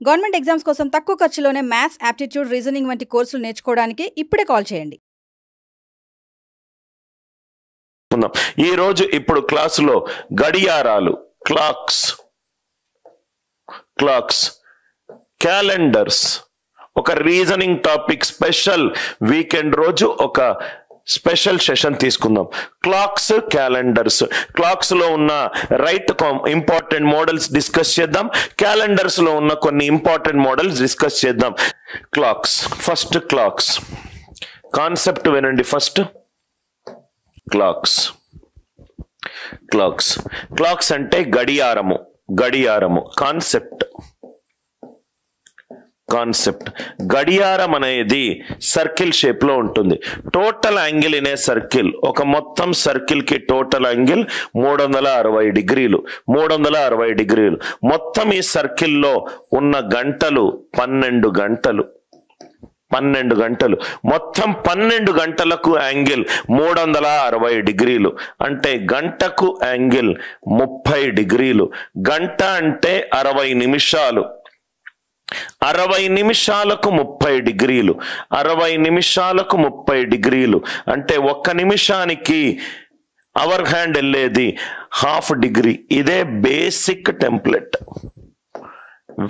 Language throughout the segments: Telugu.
గవర్నమెంట్ ఎగ్జామ్స్ కోసం తక్కువ ఖర్చులోనే మ్యాథ్స్, యాప్టిట్యూడ్, రీజనింగ్ వంటి కోర్సులు నేర్చుకోవడానికి ఇప్పుడే కాల్ చేయండి. ఈ రోజు ఇప్పుడు క్లాసులో గడియారాలు, క్లాక్స్, క్యాలెండర్స్, ఒక రీజనింగ్ టాపిక్ స్పెషల్ వీకెండ్ రోజు ఒక స్పెషల్ సెషన్ తీసుకుందాం. Clocks, calendars. క్లాక్స్ లో ఉన్న ఇంపార్టెంట్ మోడల్స్ డిస్కస్ చేద్దాం. క్యాలెండర్స్ లో ఉన్న కొన్ని ఇంపార్టెంట్ మోడల్స్ డిస్కస్ చేద్దాం. క్లాక్స్. ఫస్ట్ క్లాక్స్ కాన్సెప్ట్ వినండి. ఫస్ట్ క్లాక్స్ అంటే గడియారము కాన్సెప్ట్. గడియారం అనేది సర్కిల్ షేప్ లో ఉంటుంది. Total angle in a circle, ఒక మొత్తం సర్కిల్ కి టోటల్ యాంగిల్ 360 డిగ్రీలు. మొత్తం ఈ సర్కిల్లో ఉన్న గంటలు 12 గంటలు. మొత్తం 12 గంటలకు యాంగిల్ 360 డిగ్రీలు. అంటే గంటకు యాంగిల్ 30 డిగ్రీలు. గంట అంటే 60 నిమిషాలు. 60 నిమిషాలకు 30 డిగ్రీలు. 60 నిమిషాలకు 30 డిగ్రీలు అంటే 1 నిమిషానికి అవర్ హ్యాండ్ వెళ్ళేది ½ డిగ్రీ. ఇదే basic template.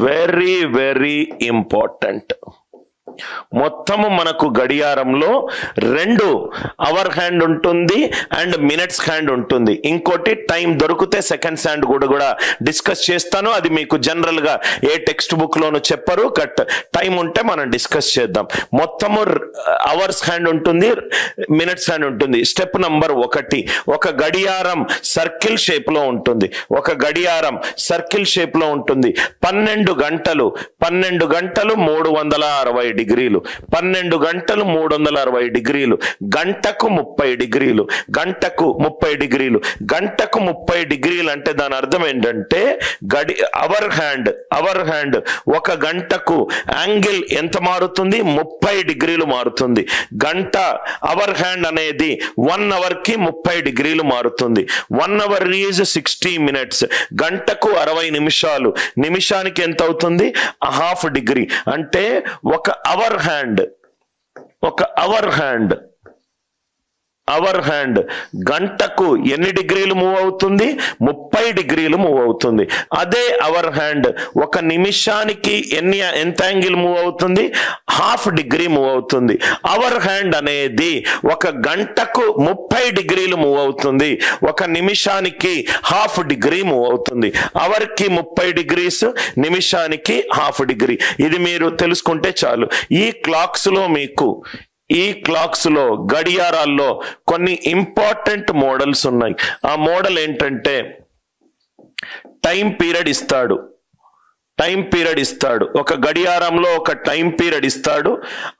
Very very important. మొత్తము మనకు గడియారంలో 2 అవర్ హ్యాండ్ ఉంటుంది అండ్ మినిట్స్ హ్యాండ్ ఉంటుంది. ఇంకోటి టైం దొరికితే సెకండ్స్ హ్యాండ్ కూడా డిస్కస్ చేస్తాను. అది మీకు జనరల్ గా ఏ టెక్స్ట్ బుక్ లోనూ చెప్పరు. టైం ఉంటే మనం డిస్కస్ చేద్దాం. మొత్తము అవర్స్ హ్యాండ్ ఉంటుంది, మినిట్స్ హ్యాండ్ ఉంటుంది. స్టెప్ నంబర్ 1, ఒక గడియారం సర్కిల్ షేప్ లో ఉంటుంది. 12 గంటలు 360 డిగ్రీలు. 12 గంటలు 360 డిగ్రీలు. గంటకు 30 డిగ్రీలు. గంటకు 30 డిగ్రీలు అంటే దాని అర్థం ఏంటంటే అవర్ హ్యాండ్ ఒక గంటకు యాంగిల్ ఎంత మారుతుంది? 30 డిగ్రీలు మారుతుంది. గంట అవర్ హ్యాండ్ అనేది 1 అవర్ కి 30 డిగ్రీలు మారుతుంది. 1 అవర్ ఈజ్ 60 మినిట్స్. గంటకు 60 నిమిషాలు. నిమిషానికి ఎంత అవుతుంది? ½ డిగ్రీ. అంటే ఒక అవర్ హ్యాండ్ గంటకు ఎన్ని డిగ్రీలు మూవ్ అవుతుంది? 30 డిగ్రీలు మూవ్ అవుతుంది. అదే అవర్ హ్యాండ్ ఒక నిమిషానికి ఎంత యాంగిల్ మూవ్ అవుతుంది? ½ డిగ్రీ మూవ్ అవుతుంది. అవర్ హ్యాండ్ అనేది ఒక గంటకు 30 డిగ్రీలు మూవ్ అవుతుంది. ఒక నిమిషానికి ½ డిగ్రీ మూవ్ అవుతుంది. అవర్ కి 30 డిగ్రీస్, నిమిషానికి ½ డిగ్రీ. ఇది మీరు తెలుసుకుంటే చాలు. ఈ క్లాక్స్ లో గడియారాల్లో కొన్ని ఇంపార్టెంట్ మోడల్స్ ఉన్నాయి. ఆ మోడల్ ఏంటంటే టైం పీరియడ్ ఇస్తాడు. ఒక గడియారంలో ఒక టైం పీరియడ్ ఇస్తాడు.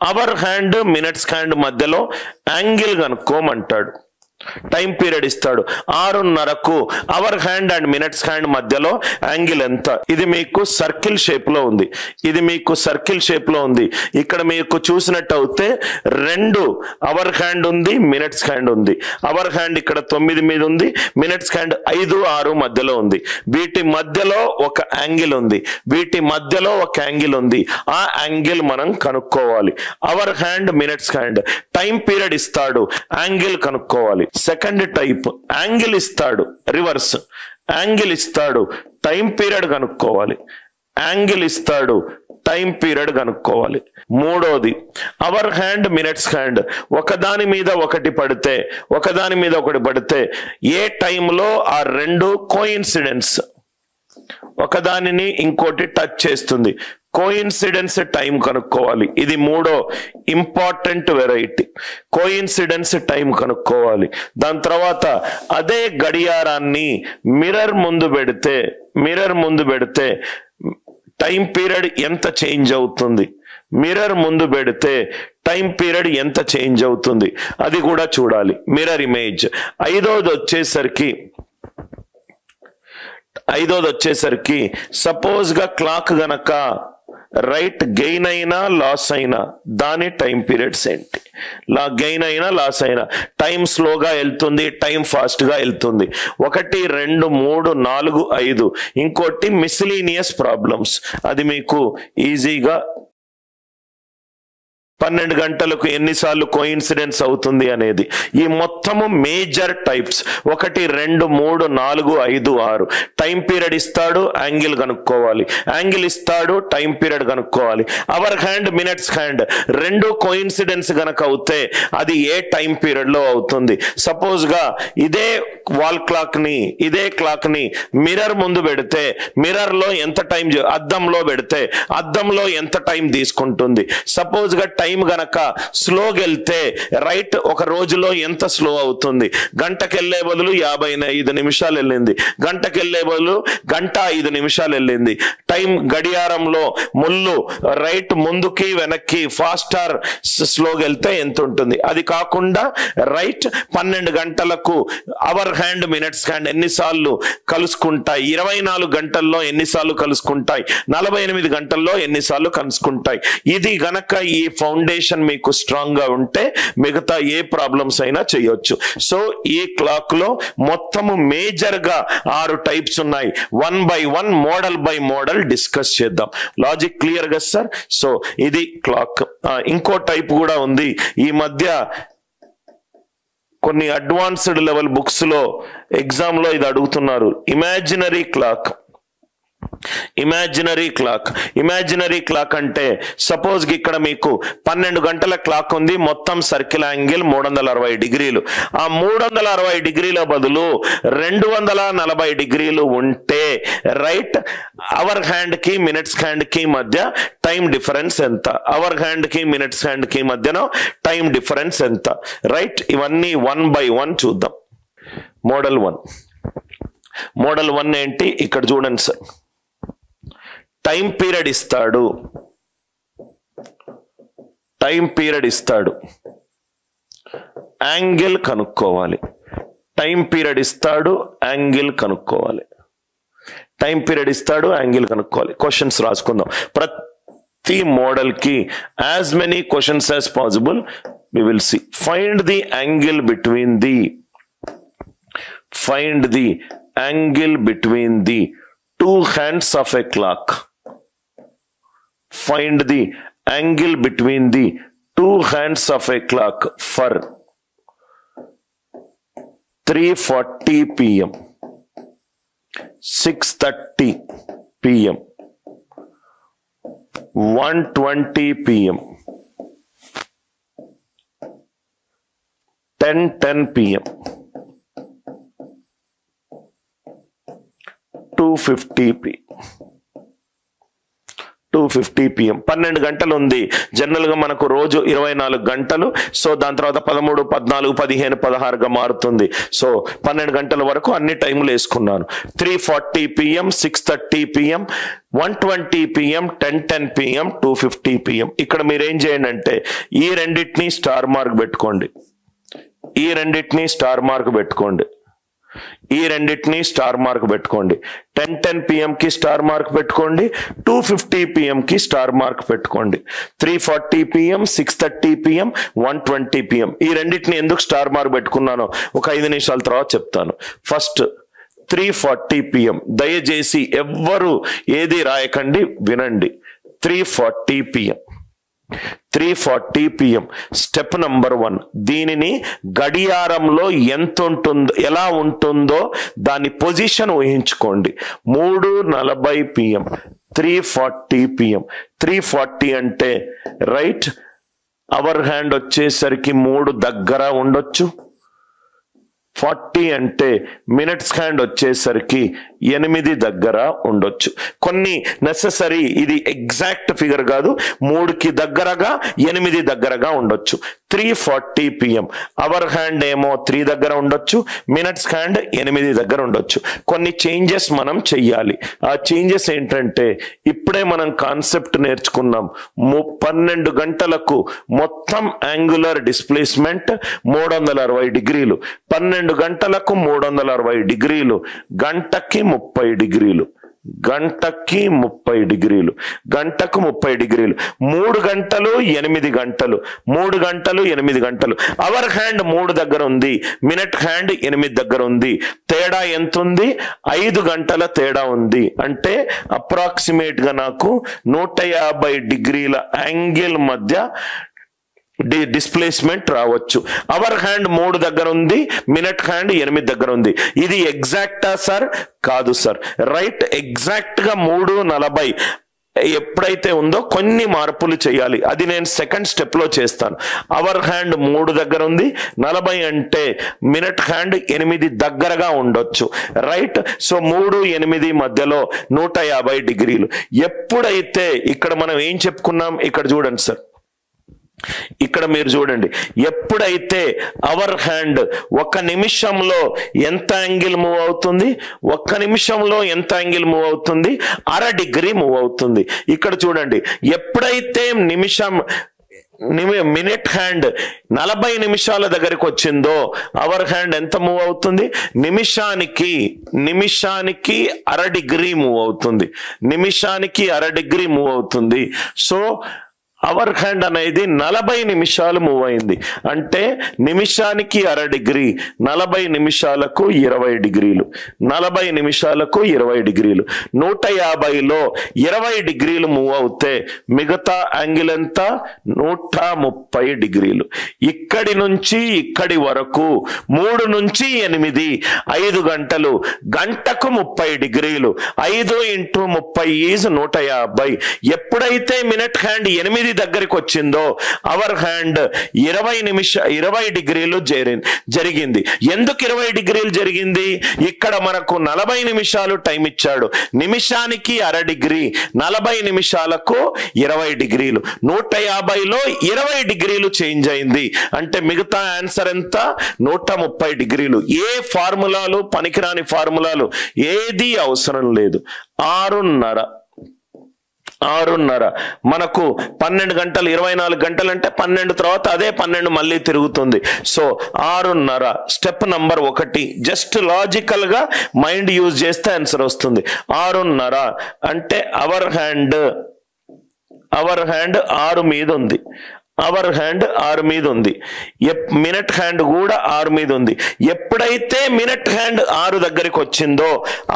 అవర్ హ్యాండ్, మినిట్స్ హ్యాండ్ మధ్యలో యాంగిల్ కనుక్కోమంటాడు. టైం పీరియడ్ ఇస్తాడు. 6:30కు hour hand and minutes hand మధ్యలో యాంగిల్ ఎంత? ఇది మీకు సర్కిల్ షేప్ లో ఉంది. ఇక్కడ మీకు చూసినట్టు అయితే 2 అవర్ హ్యాండ్ ఉంది, మినిట్స్ హ్యాండ్ ఉంది. అవర్ హ్యాండ్ ఇక్కడ 9 మీద ఉంది, మినిట్స్ హ్యాండ్ 5, 6 మధ్యలో ఉంది. వీటి మధ్యలో ఒక యాంగిల్ ఉంది. ఆ యాంగిల్ మనం కనుక్కోవాలి. Hour hand, minutes hand. Time period ఇస్తాడు, యాంగిల్ కనుక్కోవాలి. సెకండ్ టైప్, యాంగిల్ ఇస్తాడు, రివర్స్. యాంగిల్ ఇస్తాడు, టైం పీరియడ్ కనుక్కోవాలి. మూడోది అవర్ హ్యాండ్, మినిట్స్ హ్యాండ్. ఒకదాని మీద ఒకటి పడితే ఏ టైంలో ఆ 2 కోయిన్సిడెన్స్, ఒకదానిని ఇంకోటి టచ్ చేస్తుంది. కోయిన్సిడెన్స్ టైం కనుక్కోవాలి. ఇది 3వ ఇంపార్టెంట్ వెరైటీ. కోయిన్సిడెన్స్ టైం కనుక్కోవాలి. దాని తర్వాత అదే గడియారాన్ని మిర్రర్ ముందు పెడితే టైం పీరియడ్ ఎంత చేంజ్ అవుతుంది? అది కూడా చూడాలి. Mirror image. ఐదోది వచ్చేసరికి సపోజ్ గా క్లాక్ గనక రైట్, గెయిన్ అయినా లాస్ అయినా దాని టైం పీరియడ్స్ ఏంటి? గెయిన్ అయినా లాస్ అయినా టైం స్లోగా వెళ్తుంది, టైం ఫాస్ట్గా వెళ్తుంది. 1 2 3 4 5. ఇంకోటి మిస్లీనియస్ ప్రాబ్లమ్స్, అది మీకు ఈజీగా 12 గంటలకు ఎన్నిసార్లు కోయిన్సిడెన్స్ అవుతుంది అనేది. ఈ మొత్తము మేజర్ టైప్స్ 1 2 3 4 5 6. టైం పీరియడ్ ఇస్తాడు, యాంగిల్ కనుక్కోవాలి, యాంగిల్ ఇస్తాడు, టైం పీరియడ్ కనుక్కోవాలి. అవర్ హ్యాండ్, మినిట్స్ హ్యాండ్ రెండు కోయిన్సిడెన్స్ గనక అవుతే అది ఏ టైం పీరియడ్ లో అవుతుంది? సపోజ్ గా ఇదే వాల్ క్లాక్ ని, ఇదే క్లాక్ ని మిర్రర్ ముందు పెడితే మిర్రర్ లో ఎంత టైం, అద్దంలో పెడితే అద్దంలో ఎంత టైం తీసుకుంటుంది? సపోజ్ గా టైం గనక స్లోగా వెళ్తే రైట్, ఒక రోజులో ఎంత స్లో అవుతుంది? గంటకెళ్లే బదులు 55 నిమిషాలు వెళ్ళింది, గంటకెళ్లే బదులు 1:05 నిమిషాలు వెళ్ళింది. టైం గడియారంలో ముళ్ళు రైట్ ముందుకి వెనక్కి ఫాస్ట్ ఆర్ స్లోగా వెళ్తే ఎంత ఉంటుంది? అది కాకుండా రైట్ 12 గంటలకు అవర్ హ్యాండ్, మినిట్స్ హ్యాండ్ ఎన్నిసార్లు కలుసుకుంటాయి? 24 గంటల్లో ఎన్నిసార్లు కలుసుకుంటాయి? 48 గంటల్లో ఎన్నిసార్లు కలుసుకుంటాయి? ఇది గనక ఈ ఫౌండేషన్ మీకు స్ట్రాంగ్ గా ఉంటే మిగతా ఏ ప్రాబ్లమ్స్ అయినా చేయొచ్చు. సో ఈ క్లాక్ లో మొత్తము మేజర్ గా 6 టైప్స్ ఉన్నాయి. 1 by 1 model by model discuss చేద్దాం. లాజిక్ క్లియర్ గా సార్? సో ఇది క్లాక్. ఇంకో టైప్ కూడా ఉంది. ఈ మధ్య కొన్ని అడ్వాన్స్డ్ లెవెల్ బుక్స్ లో ఎగ్జామ్ లో ఇది అడుగుతున్నారు. Imaginary clock. ఇమాజినరీ క్లాక్ అంటే సపోజ్ ఇక్కడ మీకు 12 గంటల క్లాక్ ఉంది, మొత్తం సర్కిల్ యాంగిల్ 360 డిగ్రీలు. ఆ 360 డిగ్రీల బదులు 240 డిగ్రీలు ఉంటే రైట్, అవర్ హ్యాండ్ కి మినిట్స్ హ్యాండ్ కి మధ్య టైం డిఫరెన్స్ ఎంత? అవర్ హ్యాండ్ కి మినిట్స్ హ్యాండ్ కి మధ్యన టైం డిఫరెన్స్ ఎంత? రైట్, ఇవన్నీ 1 by 1 చూద్దాం. మోడల్ 1 ఏంటి? ఇక్కడ చూడండి సార్, టైం పీరియడ్ ఇస్తాడు, యాంగిల్ కనుక్కోవాలి. టైం పీరియడ్ ఇస్తాడు, యాంగిల్ కనుక్కోవాలి. క్వశ్చన్స్ రాసుకుందాం. ప్రతి మోడల్ కి as many questions as possible we will see. Find the angle between the two hands of a clock. Find the angle between the two hands of a clock for 3:40 p.m., 6:30 p.m., 1:20 p.m., 10:10 p.m., 2:50 p.m. 12 గంటలు ఉంది. జనరల్ గా మనకు రోజు 24 గంటలు. సో దాని తర్వాత 13, 14, 15, 16గా మారుతుంది. సో 12 గంటల వరకు అన్ని టైములు వేసుకున్నాను. 3:40 p.m., 6:30 p.m., 1:20 p.m., 10:10 p.m., 2:50 p.m. ఇక్కడ మీరు ఏం చేయండి అంటే ఈ రెండింటిని స్టార్ మార్క్ పెట్టుకోండి, ఈ రెండింటిని స్టార్ మార్క్ పెట్టుకోండి, ఈ రెండింటిని స్టార్ మార్క్ పెట్టుకోండి. 10:10 p.m. కి స్టార్ మార్క్ పెట్టుకోండి, 2:50 p.m. కి స్టార్ మార్క్ పెట్టుకోండి. 3:40 p.m., 6:30 p.m., 1:20 p.m. ఈ రెండింటిని ఎందుకు స్టార్ మార్క్ పెట్టుకున్నానో ఒక 5 నిమిషాల తర్వాత చెప్తాను. First 3:40 p.m. దయచేసి ఎవ్వరు ఏది రాయకండి, వినండి. 3:40 p.m. 3:40 p.m. స్టెప్ నంబర్ 1, దీనిని గడియారంలో ఎంత ఉంటుందో, ఎలా ఉంటుందో దాని పొజిషన్ ఊహించుకోండి. 3:40 p.m., 3:40 p.m. 3:40 అంటే రైట్, అవర్ హ్యాండ్ వచ్చేసరికి 3 దగ్గర ఉండొచ్చు. 40 అంటే మినిట్స్ హ్యాండ్ వచ్చేసరికి 8 దగ్గర ఉండొచ్చు. కొన్ని నెససరీ, ఇది ఎగ్జాక్ట్ ఫిగర్ కాదు, 3కి దగ్గరగా 8 దగ్గరగా ఉండొచ్చు. 3:40 p.m. అవర్ హ్యాండ్ ఏమో 3 దగ్గర ఉండొచ్చు, మినిట్స్ హ్యాండ్ 8 దగ్గర ఉండొచ్చు. కొన్ని చేంజెస్ మనం చెయ్యాలి. ఆ చేంజెస్ ఏంటంటే ఇప్పుడే మనం కాన్సెప్ట్ నేర్చుకున్నాం. 12 గంటలకు మొత్తం యాంగులర్ డిస్ప్లేస్మెంట్ 360 డిగ్రీలు, 12 గంటలకు 360 డిగ్రీలు, గంటకి 30 డిగ్రీలు. గంటకి 30 డిగ్రీలు, గంటకు 30 డిగ్రీలు, 3 గంటలు 8 గంటలు, 3 గంటలు 8 గంటలు. అవర్ హ్యాండ్ 3 దగ్గర ఉంది, మినిట్ హ్యాండ్ 8 దగ్గర ఉంది. తేడా ఎంత ఉంది? 5 గంటల తేడా ఉంది. అంటే అప్రాక్సిమేట్ గా నాకు 150 డిగ్రీల యాంగిల్ మధ్య డిస్ప్లేస్మెంట్ రావచ్చు. అవర్ హ్యాండ్ 3 దగ్గర ఉంది, మినిట్ హ్యాండ్ 8 దగ్గర ఉంది. ఇది ఎగ్జాక్టా సార్? కాదు సార్. రైట్, ఎగ్జాక్ట్ గా 3:40 ఎప్పుడైతే ఉందో కొన్ని మార్పులు చేయాలి. అది నేను సెకండ్ స్టెప్ లో చేస్తాను. అవర్ హ్యాండ్ 3 దగ్గర ఉంది, 40 అంటే మినిట్ హ్యాండ్ 8 దగ్గరగా ఉండొచ్చు. రైట్, సో 3, 8 మధ్యలో 150 డిగ్రీలు. ఎప్పుడైతే ఇక్కడ మనం ఏం చెప్పుకున్నాం, ఇక్కడ చూడండి సార్, ఇక్కడ మీరు చూడండి, ఎప్పుడైతే అవర్ హ్యాండ్ 1 నిమిషంలో ఎంత యాంగిల్ మూవ్ అవుతుంది, 1 నిమిషంలో ఎంత యాంగిల్ మూవ్ అవుతుంది, 1/2 డిగ్రీ మూవ్ అవుతుంది. ఇక్కడ చూడండి, ఎప్పుడైతే మినిట్ హ్యాండ్ 40 నిమిషాల దగ్గరికి వచ్చిందో అవర్ హ్యాండ్ ఎంత మూవ్ అవుతుంది? నిమిషానికి 1/2 డిగ్రీ మూవ్ అవుతుంది. నిమిషానికి 1/2 డిగ్రీ మూవ్ అవుతుంది. సో అవర్ హ్యాండ్ అనేది 40 నిమిషాలు మూవ్ అయింది. అంటే నిమిషానికి 1/2 డిగ్రీ, 40 నిమిషాలకు 20 డిగ్రీలు, 40 నిమిషాలకు 20 డిగ్రీలు. 150లో 20 డిగ్రీలు మూవ్ అవుతే మిగతా యాంగిల్ ఎంత? 130 డిగ్రీలు. ఇక్కడి నుంచి ఇక్కడి వరకు 3 నుంచి 8, 5 గంటలు, గంటకు 30 డిగ్రీలు. 5 × 30 ఈజ్ 150. ఎప్పుడైతే మినిట్ హ్యాండ్ 8 దగ్గరికి వచ్చిందో అవర్ హ్యాండ్ 20 డిగ్రీలు జరిగింది. ఎందుకు 20 డిగ్రీలు జరిగింది? ఇక్కడ మనకు 40 నిమిషాలు టైం ఇచ్చాడు. నిమిషానికి 1/2 డిగ్రీ, 40 నిమిషాలకు 20 డిగ్రీలు. 150లో 20 డిగ్రీలు చేంజ్ అయింది. అంటే మిగతా ఆన్సర్ ఎంత? 130 డిగ్రీలు. ఏ ఫార్ములాలు, పనికిరాని ఫార్ములాలు ఏది అవసరం లేదు. 6:30 మనకు 12 గంటలు, 24 గంటలు అంటే 12 తర్వాత అదే 12 మళ్ళీ తిరుగుతుంది. So 6:30 step number 1. Just logical గా మైండ్ యూజ్ చేస్తే ఆన్సర్ వస్తుంది. 6:30 అంటే అవర్ హ్యాండ్ 6 మీద ఉంది, అవర్ హ్యాండ్ 6 మీద ఉంది, మినిట్ హ్యాండ్ కూడా 6 మీద ఉంది. ఎప్పుడైతే మినిట్ హ్యాండ్ 6 దగ్గరికి వచ్చిందో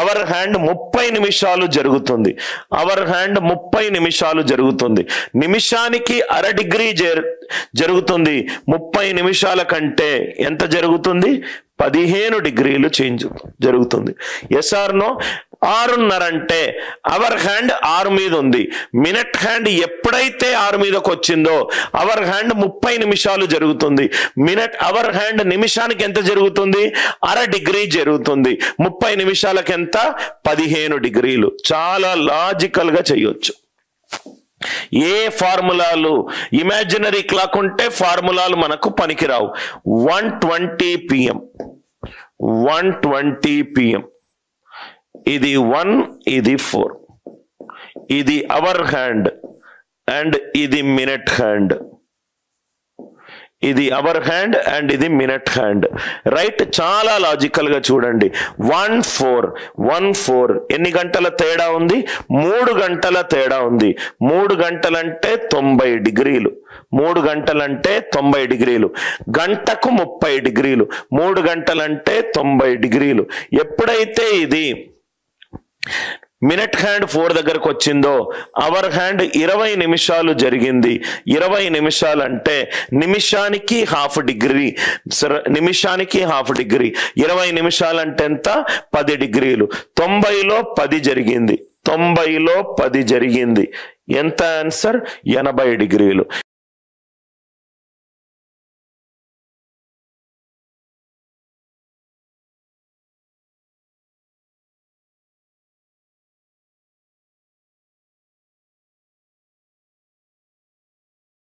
అవర్ హ్యాండ్ 30 నిమిషాలు జరుగుతుంది. అవర్ హ్యాండ్ 30 నిమిషాలు జరుగుతుంది. నిమిషానికి 1/2 డిగ్రీ జరుగుతుంది. 30 నిమిషాల కంటే ఎంత జరుగుతుంది? 15 డిగ్రీలు చేంజ్ జరుగుతుంది. Yes are no? 6:30 అంటే అవర్ హ్యాండ్ 6 మీద ఉంది. మినిట్ హ్యాండ్ ఎప్పుడైతే 6 మీదకి వచ్చిందో అవర్ హ్యాండ్ 30 నిమిషాలు జరుగుతుంది. అవర్ హ్యాండ్ నిమిషానికి ఎంత జరుగుతుంది? 1/2 డిగ్రీ జరుగుతుంది. 30 నిమిషాలకు ఎంత? 15 డిగ్రీలు. చాలా లాజికల్ గా చేయొచ్చు. ఏ ఫార్ములాలు, ఇమాజినరీ క్లాక్ ఉంటే ఫార్ములాలు మనకు పనికిరావు. 1:20 PM, 1:20 PM. ఇది 1, ఇది 4. ఇది అవర్ హ్యాండ్ అండ్ ఇది మినిట్ హ్యాండ్. ఇది అవర్ హ్యాండ్ అండ్ ఇది మినిట్ హ్యాండ్. రైట్, చాలా లాజికల్ గా చూడండి. 1:4 ఎన్ని గంటల తేడా ఉంది? 3 గంటల తేడా ఉంది. 3 గంటలంటే 90 డిగ్రీలు. 3 గంటలంటే 90 డిగ్రీలు. గంటకు 30 డిగ్రీలు. 3 గంటలంటే 90 డిగ్రీలు. ఎప్పుడైతే ఇది మినిట్ హ్యాండ్ 4 దగ్గరకు వచ్చిందో అవర్ హ్యాండ్ 20 నిమిషాలు జరిగింది. 20 నిమిషాలు అంటే నిమిషానికి 1/2 డిగ్రీ. నిమిషానికి 1/2 డిగ్రీ. 20 నిమిషాలు అంటే ఎంత? 10 డిగ్రీలు. 90లో 10 జరిగింది. 90లో 10 జరిగింది. ఎంత ఆన్సర్? 80 డిగ్రీలు.